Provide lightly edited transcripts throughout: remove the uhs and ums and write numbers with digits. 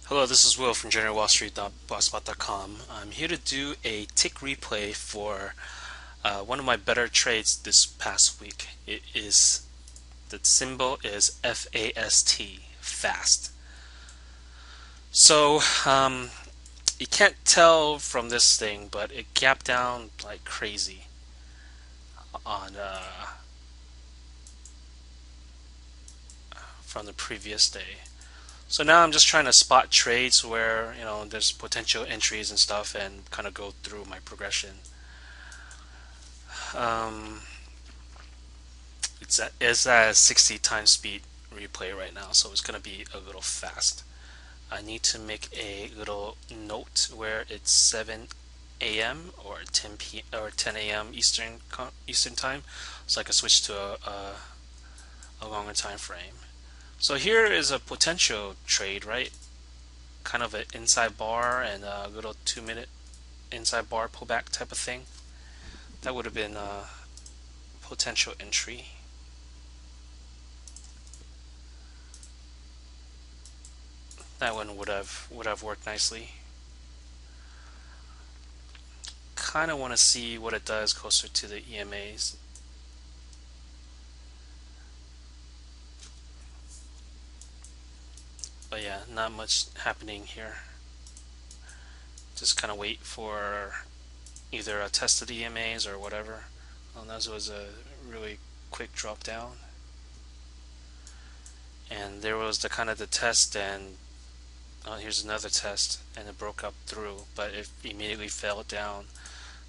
Hello, this is Will from GeneralWallStreet.blogspot.com. I'm here to do a tick replay for one of my better trades this past week. The symbol is FAST, fast. So you can't tell from this thing, but it gapped down like crazy on from the previous day. So now I'm just trying to spot trades where there's potential entries and stuff, and kind of go through my progression. Um, it's at a 60 times speed replay right now, so it's gonna be a little fast. I need to make a little note where it's 7 a.m. or 10 a.m. Eastern time, so I can switch to a longer time frame. So here is a potential trade, right? Kind of an inside bar and a little 2 minute inside bar pullback type of thing. That would have been a potential entry. That one would have worked nicely. Kind of want to see what it does closer to the EMAs. But yeah, not much happening here. Just kind of wait for either a test of the EMAs or whatever. That was a really quick drop down. And there was the kind of the test, and here's another test, and it broke up through, but it immediately fell down.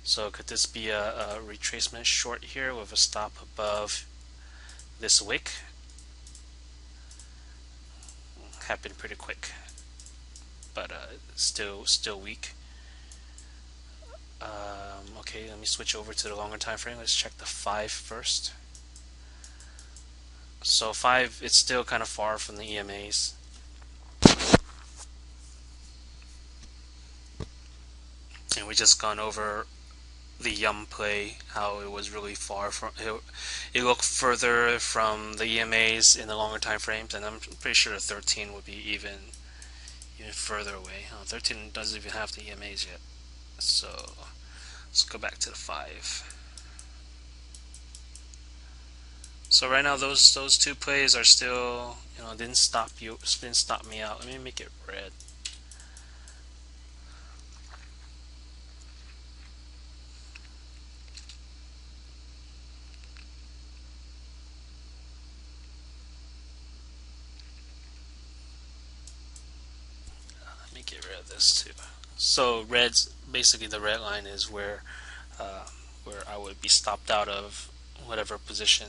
So could this be a retracement short here with a stop above this wick? Happened pretty quick, but still weak. Okay, let me switch over to the longer time frame. Let's check the 5 first. So 5, it's still kind of far from the EMAs. And we just gone over the Yum play, how it was really far from it looked further from the EMAs in the longer time frames, and I'm pretty sure the 13 would be even further away. 13 doesn't even have the EMAs yet. So let's go back to the 5. So right now those two plays are still didn't stop me out. Let me make it red. Let me get rid of this too. So red's basically, the red line is where I would be stopped out of whatever position.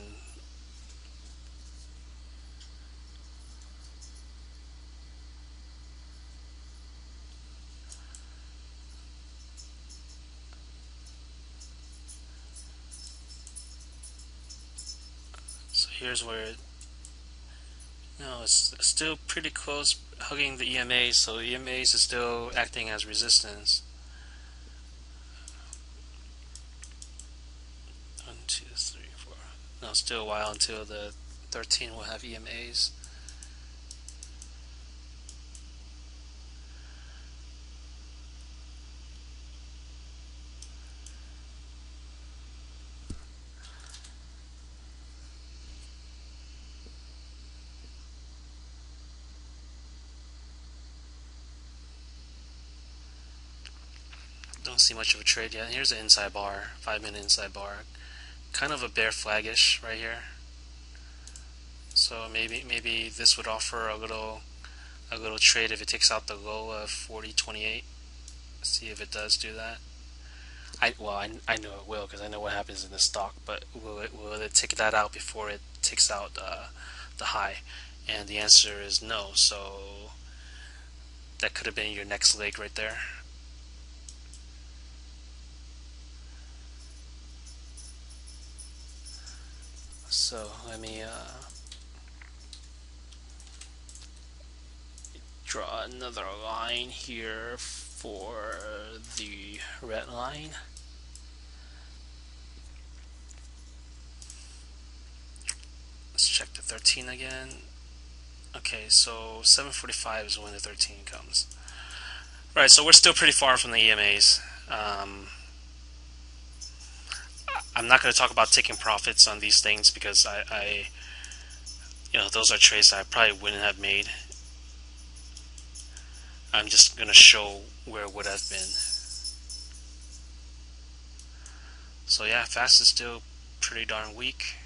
So here's where it's still pretty close, hugging the EMAs, so the EMAs is still acting as resistance. 1, 2, 3, 4. No, still a while until the 13 will have EMAs. Don't see much of a trade yet. Here's an inside bar, 5-minute inside bar. Kind of a bear flagish right here. So maybe this would offer a little trade if it takes out the low of 40.28. See if it does do that. I know it will, because I know what happens in the stock. But will it take that out before it takes out the high? And the answer is no. So that could have been your next leg right there. So let me draw another line here for the red line. Let's check the 13 again. Okay, so 7:45 is when the 13 comes. Right, so we're still pretty far from the EMAs. I'm not going to talk about taking profits on these things because those are trades I probably wouldn't have made. I'm just going to show where it would have been. So yeah, FAST is still pretty darn weak.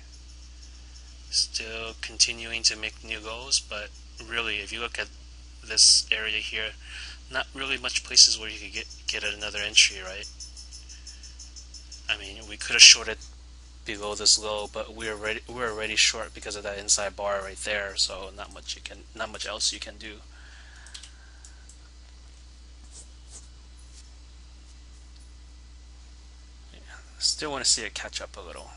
Still continuing to make new lows, but really, if you look at this area here, not really much places where you could get another entry, right? I mean, we could have shorted below this low, but we're already short because of that inside bar right there. So not much else you can do. Yeah. Still want to see it catch up a little.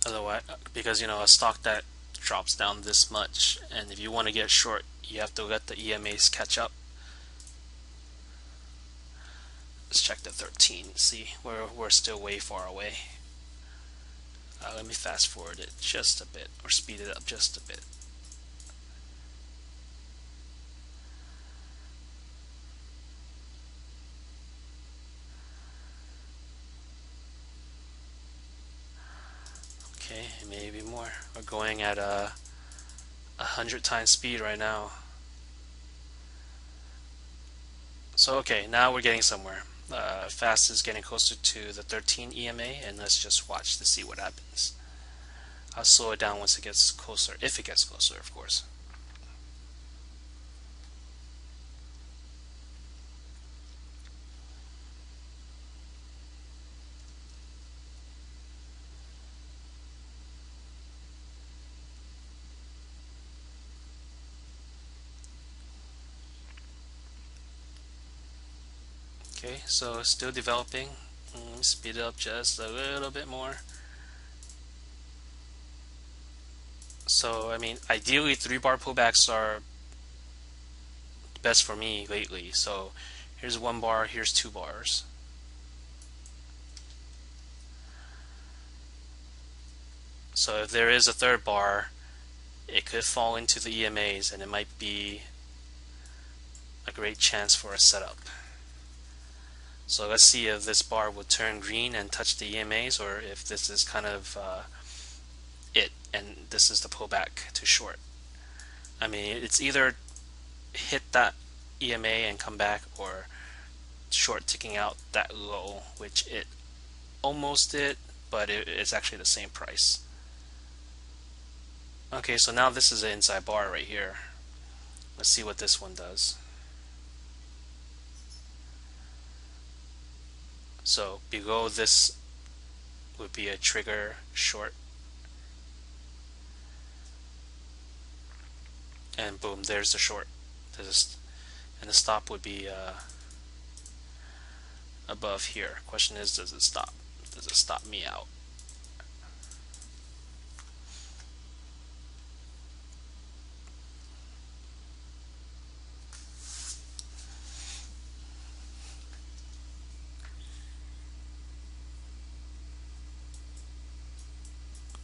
Otherwise, because a stock that drops down this much, and if you want to get short, you have to let the EMAs catch up. Let's check the 13. See, we're still way far away. Let me fast forward it just a bit, or speed it up just a bit. Okay, maybe more. We're going at 100 times speed right now. So okay, now we're getting somewhere. Fast is getting closer to the 13 EMA, and let's just watch to see what happens. I'll slow it down once it gets closer, if it gets closer, of course. Okay, so still developing. Speed it up just a little bit more. So, I mean, ideally 3-bar pullbacks are best for me lately. So, here's 1 bar, here's 2 bars. So, if there is a 3rd bar, it could fall into the EMAs, and it might be a great chance for a setup. So let's see if this bar will turn green and touch the EMAs, or if this is kind of it, and this is the pullback to short. I mean, it's either hit that EMA and come back, or short ticking out that low, which it almost did, but it's actually the same price. Okay, so now this is an inside bar right here. Let's see what this one does. So below this would be a trigger short, and boom, there's the short. And the stop would be above here. Question is, does it stop? Does it stop me out?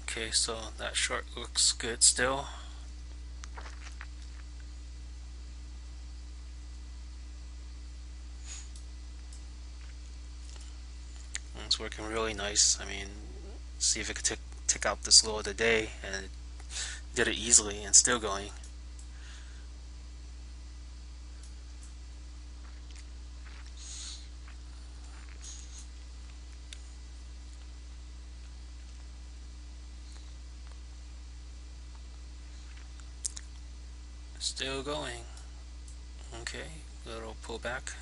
Okay, so that short looks good still. It's working really nice. I mean, see if it could tick out this low of the day, and it did it easily and still going. Still going. Okay, little pullback.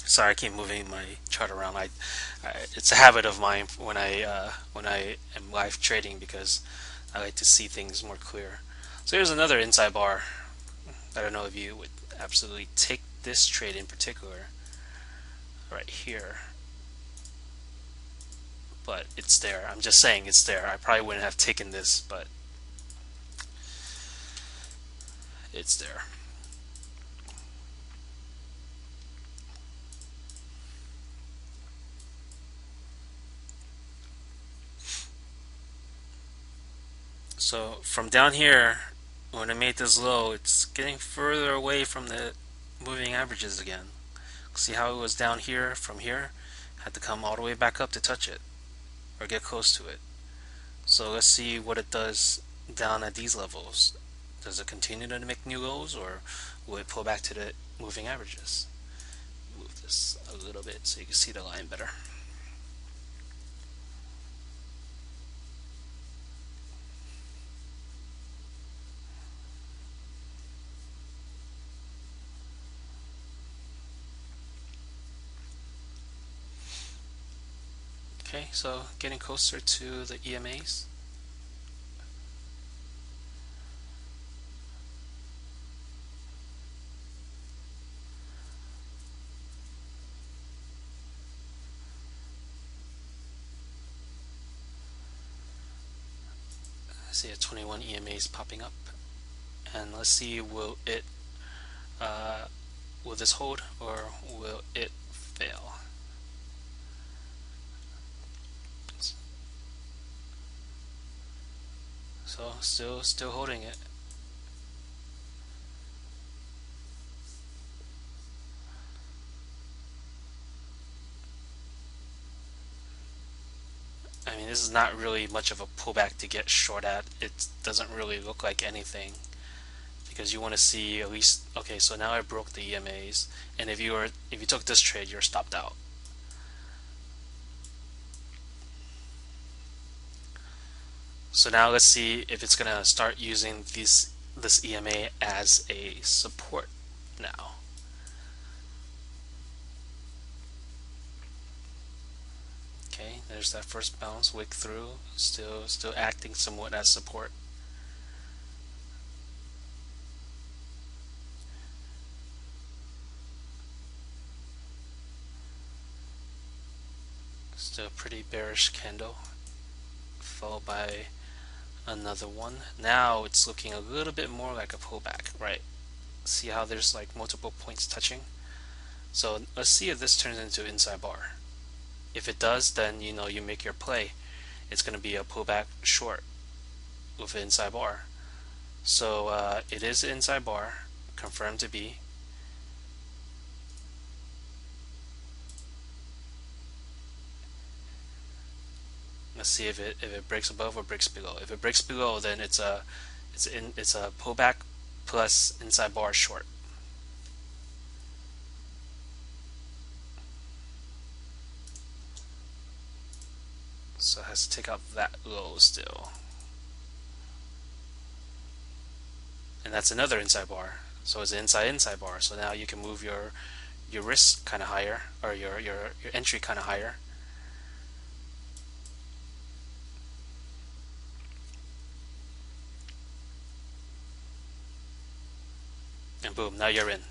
Sorry, I keep moving my chart around. It's a habit of mine when I am live trading, because I like to see things more clear. So here's another inside bar. I don't know if you would absolutely take this trade in particular right here, but it's there. I'm just saying it's there. I probably wouldn't have taken this, but it's there. So from down here, when I made this low, it's getting further away from the moving averages again. See how it was down here from here? Had to come all the way back up to touch it or get close to it. So let's see what it does down at these levels. Does it continue to make new lows, or will it pull back to the moving averages? Move this a little bit so you can see the line better. Okay, so getting closer to the EMAs. I see a 21 EMAs popping up, and let's see, will this hold or will it fail? So still holding it. I mean, this is not really much of a pullback to get short at. It doesn't really look like anything, because you want to see at least, okay, so now I broke the EMAs, and if you took this trade, you're stopped out. So now let's see if it's gonna start using this EMA as a support now. Okay, there's that first bounce, wick through, still acting somewhat as support. Still pretty bearish candle, followed by another one. Now it's looking a little bit more like a pullback, right? See how there's like multiple points touching? So let's see if this turns into inside bar. If it does, then you know you make your play. It's going to be a pullback short with an inside bar. So it is an inside bar, confirmed to be. Let's see if it breaks above or breaks below. If it breaks below, then it's a pullback plus inside bar short. So it has to take out that low still. And that's another inside bar. So it's an inside bar. So now you can move your risk kind of higher, or your entry kind of higher. And boom, now you're in.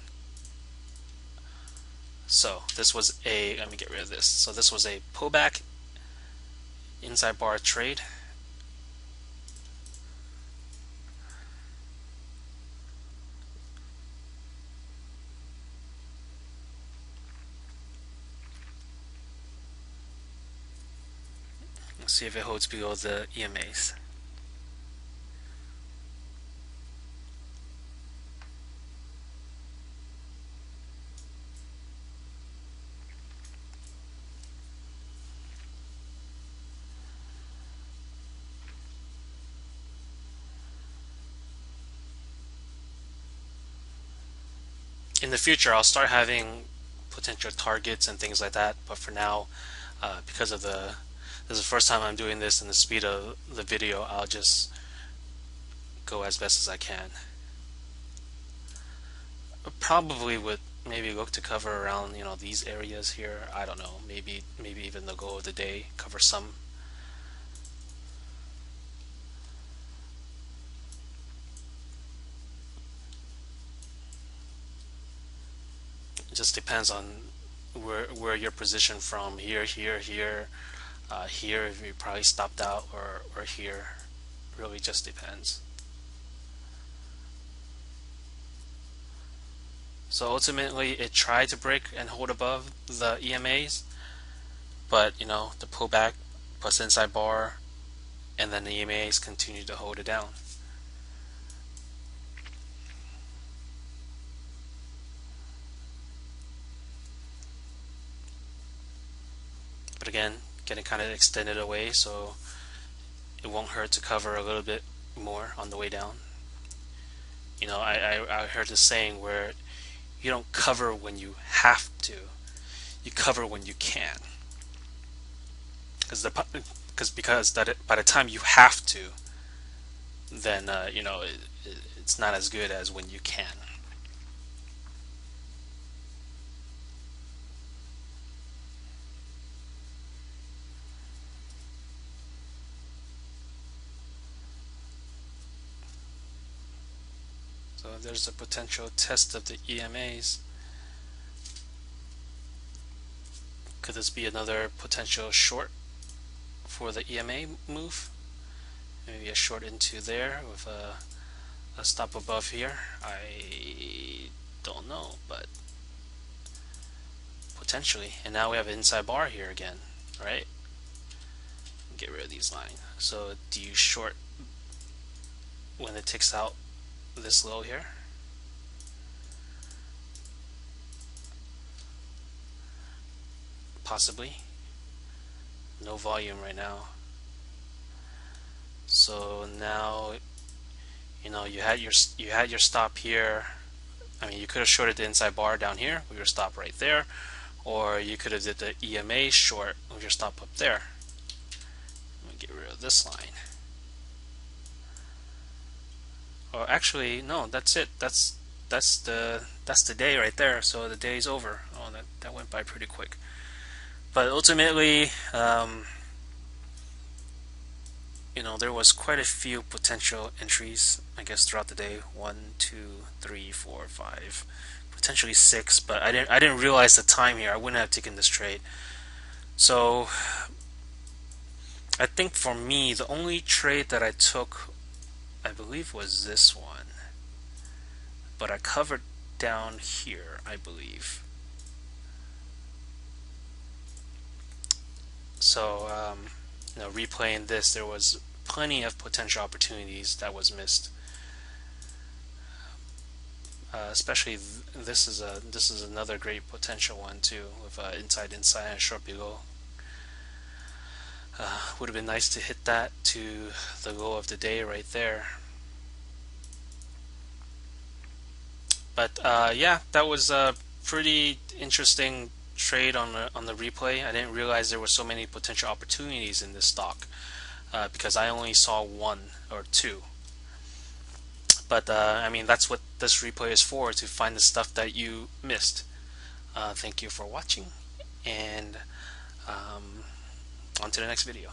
So this was a, let me get rid of this. So this was a pullback inside bar trade. Let's see if it holds below the EMAs. In the future, I'll start having potential targets and things like that, but for now, because of this is the first time I'm doing this and the speed of the video, I'll just go as best as I can. Probably would maybe look to cover around, you know, these areas here. I don't know, maybe even the goal of the day, cover some. It just depends on where you're positioned from, here, Here we probably stopped out, or here. Really just depends. So ultimately it tried to break and hold above the EMAs, but the pullback plus inside bar and then the EMAs continue to hold it down. But again, getting kind of extended away, so it won't hurt to cover a little bit more on the way down. I heard this saying where you don't cover when you have to, you cover when you can. Because by the time you have to, then it's not as good as when you can. So there's a potential test of the EMAs. Could this be another potential short for the EMA move? Maybe a short into there with a stop above here. I don't know, but potentially. And now we have an inside bar here again, right? Get rid of these lines. So do you short when it ticks out this low here? Possibly. No volume right now. So now you had your stop here. I mean, you could have shorted the inside bar down here with your stop right there, or you could have did the EMA short with your stop up there. Let me get rid of this line. Or actually, no, that's it. That's the day right there. So the day's over. Oh, that went by pretty quick. But ultimately, there was quite a few potential entries, I guess, throughout the day. 1, 2, 3, 4, 5, potentially 6. But I didn't realize the time here. I wouldn't have taken this trade. So I think for me, the only trade that I took, I believe, was this one. But I covered down here, I believe. So replaying this, there was plenty of potential opportunities that was missed. Especially this is another great potential one too, with inside and short below. Would have been nice to hit that to the low of the day right there. But yeah, that was a pretty interesting trade on the replay. I didn't realize there were so many potential opportunities in this stock because I only saw 1 or 2. But I mean, that's what this replay is for, to find the stuff that you missed. Thank you for watching, and on to the next video.